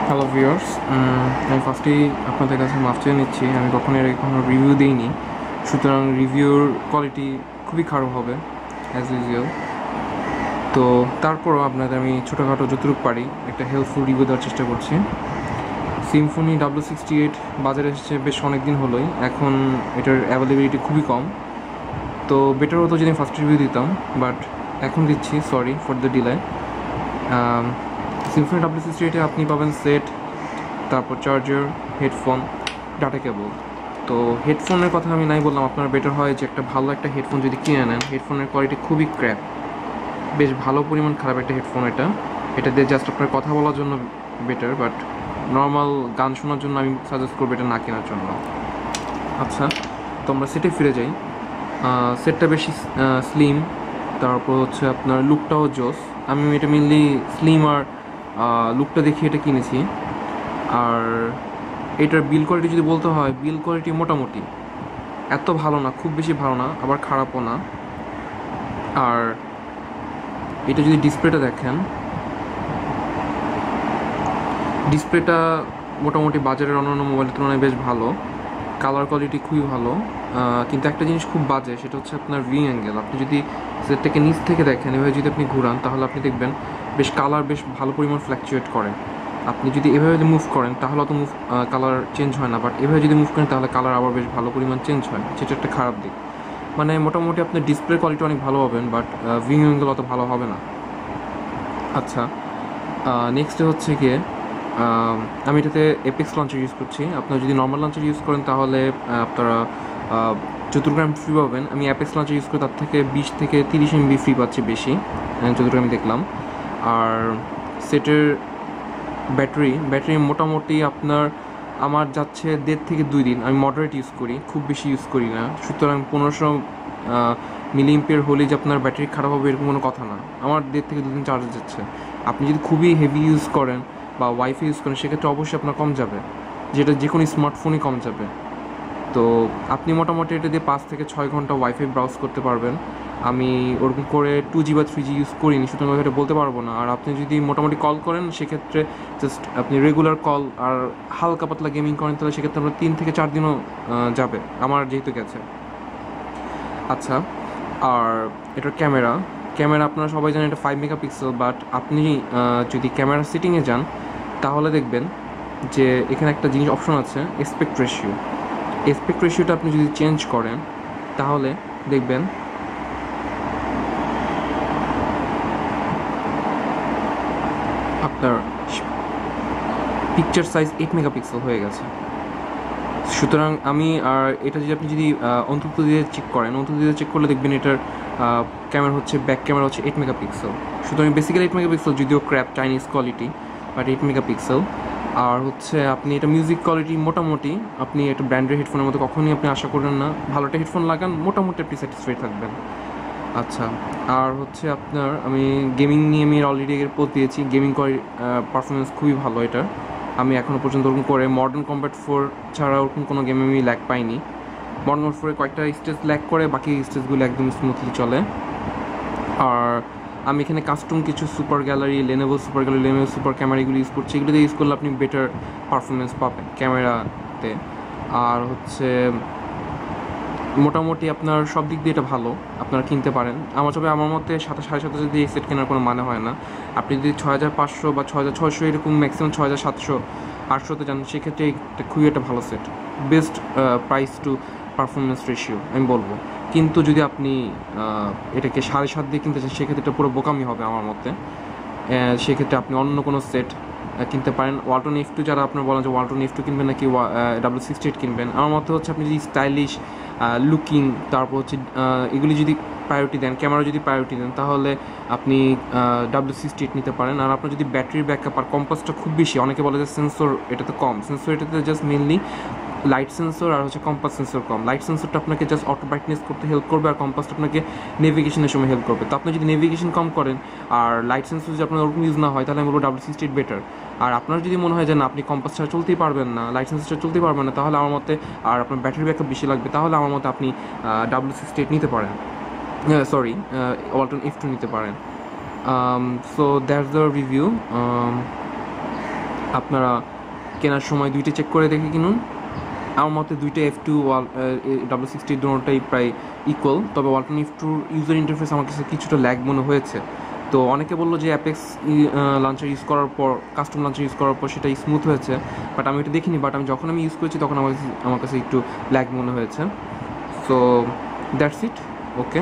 Hello viewers, আমি ফার্স্টেই আপনাদের কাছে মাফ চেয়ে নিচ্ছি। আমি কখনো এর কোনো রিভিউ দিইনি, সুতরাং রিভিউর কোয়ালিটি খুবই খারাপ হবে অ্যাজ ইউজুয়াল। তো তারপরও আপনাদের আমি ছোটোখাটো যতটুকু পারি একটা হেল্পফুল রিভিউ দেওয়ার চেষ্টা করছি। সিম্ফনি W68 বাজারে এসেছে বেশ অনেক দিন হলোই, এখন এটার অ্যাভেলেবিলিটি খুবই কম। তো বেটার হতো যদি ফার্স্ট রিভিউ দিতাম, বাট এখন দিচ্ছি, sorry for the delay. Symphony W68-এ আপনি পাবেন সেট, তারপর চার্জার, হেডফোন, ডাটা কেবল। তো হেডফোনের কথা আমি নাই বললাম, আপনার বেটার হয় যে একটা ভালো একটা হেডফোন যদি কিনে নেন। হেডফোনের কোয়ালিটি খুবই ক্র্যাপ, বেশ ভালো পরিমাণ খারাপ একটা হেডফোন এটা দিয়ে জাস্ট আপনার কথা বলার জন্য বেটার, বাট নর্মাল গান শোনার জন্য আমি সাজেস্ট করবো এটা না কেনার জন্য। আচ্ছা, তো আমরা সেটে ফিরে যাই। সেটটা বেশি স্লিম, তারপর হচ্ছে আপনার লুকটাও জোস। আমি এটা মেনলি স্লিম আর লুকটা দেখে এটা কিনেছি। আর এটার বিল কোয়ালিটি যদি বলতে হয়, বিল কোয়ালিটি মোটামুটি, এত ভালো না, খুব বেশি ভালো না, আবার খারাপও না। আর এটা যদি ডিসপ্লেটা দেখেন, ডিসপ্লেটা মোটামুটি বাজারের অন্যান্য মোবাইলের তুলনায় বেশ ভালো, কালার কোয়ালিটি খুবই ভালো। কিন্তু একটা জিনিস খুব বাজে, সেটা হচ্ছে আপনার ভিউ অ্যাঙ্গেল। আপনি যদি সেটটাকে নিচ থেকে দেখেন, এভাবে যদি আপনি ঘুরান, তাহলে আপনি দেখবেন বেশ কালার বেশ ভালো পরিমাণ ফ্ল্যাকচুয়েট করে। আপনি যদি এভাবে যদি মুভ করেন তাহলে অত কালার চেঞ্জ হয় না, বাট এভাবে যদি মুভ করেন তাহলে কালার আবার বেশ ভালো পরিমাণ চেঞ্জ হয়, যেটা একটা খারাপ দিক। মানে মোটামুটি আপনার ডিসপ্লে কোয়ালিটি অনেক ভালো হবেন, বাট ভিউ অ্যাঙ্গেল অত ভালো হবে না। আচ্ছা, নেক্সটে হচ্ছে গিয়ে আমি এটাতে এপিক্স লঞ্চার ইউজ করছি। আপনারা যদি নর্মাল লঞ্চার ইউজ করেন তাহলে আপনারা 4 গ্রাম ফ্রি পাবেন। আমি অ্যাপেক্স লঞ্চার ইউজ করি, তার থেকে 20 থেকে 30 MB ফ্রি পাচ্ছি বেশি, যতটুকু আমি দেখলাম। আর সেটের ব্যাটারি মোটামুটি আমার যাচ্ছে 1.5 থেকে 2 দিন। আমি মডারেট ইউজ করি, খুব বেশি ইউজ করি না, সুতরাং 1500 মিলিএম্পিয়ার হলেই যে আপনার ব্যাটারি খারাপ হবে এরকম কোনো কথা না। আমার 1.5 থেকে 2 দিন চার্জ যাচ্ছে। আপনি যদি খুবই হেভি ইউজ করেন বা ওয়াইফাই ইউজ করেন, সেক্ষেত্রে অবশ্যই আপনার কম যাবে, যেটা যে কোনো স্মার্টফোনই কম যাবে। তো আপনি মোটামুটি এটা দিয়ে 5 থেকে 6 ঘন্টা ওয়াইফাই ব্রাউজ করতে পারবেন। আমি ওরকম করে 2G বা 3G ইউজ করিনি, সুতরাং এটা বলতে পারবো না। আর আপনি যদি মোটামুটি কল করেন, সেক্ষেত্রে জাস্ট আপনি রেগুলার কল আর হালকা পাতলা গেমিং করেন, তাহলে সেক্ষেত্রে আপনার 3 থেকে 4 দিনও যাবে, আমার যেহেতু গেছে। আচ্ছা, আর এটার ক্যামেরা আপনারা সবাই জানেন এটা 5 মেগাপিক্সেল, বাট আপনি যদি ক্যামেরা সেটিংয়ে যান তাহলে দেখবেন যে এখানে একটা জিনিস অপশন আছে, এসপেক্ট রেশিওটা আপনি যদি চেঞ্জ করেন তাহলে দেখবেন আপনার পিকচার সাইজ 8 মেগাপিক্সেল হয়ে গেছে। সুতরাং এটা যদি আপনি যদি অন্তত দিয়ে চেক করলে দেখবেন এটার ক্যামেরা হচ্ছে, ব্যাক ক্যামেরা হচ্ছে 8 মেগাপিক্সেল। সুতরাং বেসিক্যালি 8 মেগাপিক্সেল, যদিও crap Chinese quality, but 8 megapixel. আর হচ্ছে আপনি এটা মিউজিক কোয়ালিটি মোটামুটি, আপনি একটা ব্র্যান্ডের হেডফোনের মতো কখনোই আপনি আশা করবেন না। ভালো একটা হেডফোন লাগান, মোটামুটি আপনি স্যাটিসফাইড থাকবেন। আচ্ছা, আর হচ্ছে আমি গেমিং নিয়ে আমি অলরেডি এর পোস্ট দিয়েছি। গেমিং পারফরমেন্স খুবই ভালো এটার। আমি এখনও পর্যন্ত ওরকম করে মডার্ন কম্ব্যাট 4 ছাড়া ওরকম কোনো গেমে আমি ল্যাগ পাইনি। মডার্ন কম্ব্যাট 4-এ কয়েকটা স্টেজ ল্যাগ করে, বাকি স্টেজগুলো একদম স্মুথলি চলে। আর আমি এখানে কাস্টম কিছু লেনোভো সুপার ক্যামেরা এগুলো ইউজ করছি। এগুলো দিয়ে ইউজ করলে আপনি বেটার পারফরমেন্স পাবেন ক্যামেরাতে। আর হচ্ছে মোটামুটি আপনার সব দিক দিয়ে এটা ভালো, আপনারা কিনতে পারেন। আমার মতে 7,500 যদি এই সেট কেনার কোনো মানে হয় না। আপনি যদি 6,500 বা 6,600 এরকম ম্যাক্সিমাম 6,700-800-তে যান, সেক্ষেত্রে এটা খুবই একটা ভালো set, best price to performance ratio আমি বলবো। কিন্তু যদি আপনি এটাকে 7,500 দিয়ে কিনতে চান, সেক্ষেত্রে এটা পুরো বোকামি হবে আমার মতে। সেক্ষেত্রে আপনি অন্য কোনো সেট কিনতে পারেন। ওয়ালটন F2, যারা আপনার বলেন যে ওয়ালটন F2 কিনবেন নাকি W68 কিনবেন, আমার মতে হচ্ছে আপনি যদি স্টাইলিশ লুকিং, তারপর হচ্ছে এগুলি যদি প্রায়োরিটি দেন, ক্যামেরা যদি প্রায়োরিটি দেন, তাহলে আপনি W68 নিতে পারেন। আর আপনার যদি ব্যাটারির ব্যাকআপ আর কম্পাসটা খুব বেশি, অনেকে বলে যে সেন্সর এটাতে কম, সেন্সর এটাতে জাস্ট মেনলি লাইট সেন্সর আর হচ্ছে কম্পাস সেন্সর কম। লাইট সেন্সরটা আপনাকে জাস্ট অটো ব্রাইটনেস করতে হেল্প করবে, আর কম্পাসটা আপনাকে নেভিগেশনের সময় হেল্প করবে। তো আপনি যদি নেভিগেশন কম করেন আর লাইট সেন্সর যদি আপনার ওরকম ইউজ না হয়, তাহলে আমি বলবো W68 বেটার। আর আপনার যদি মনে হয় যে না, আপনি কম্পাস ছাড়া চলতেই পারবেন না, লাইট সেন্সর ছাড়া চলতেই পারবেন না, তাহলে আমার মতে, আর আপনার ব্যাটারি ব্যাকআপ বেশি লাগবে, তাহলে আমার মতে আপনি W68 নিতে পারেন, সরি ওয়ালটন F2 নিতে পারেন। So that's the review. আপনারা কেনার সময় দুইটা চেক করে দেখে কিনুন। আমার মতে দুইটা F2 W60 দুটোটাই প্রায় ইকুয়াল, তবে ওয়ালটন F2 ইউজার ইন্টারফেস আমার কাছে কিছুটা ল্যাগ মনে হয়েছে। তো অনেকে বললো যে অ্যাপেক্স লঞ্চার ইউজ করার পর, কাস্টম লঞ্চার ইউজ করার পর সেটা স্মুথ হয়েছে, বাট আমি এটা দেখিনি। বাট আমি যখন ইউজ করেছি তখন আমার কাছে একটু ল্যাগ মনে হয়েছে। So that's it, okay.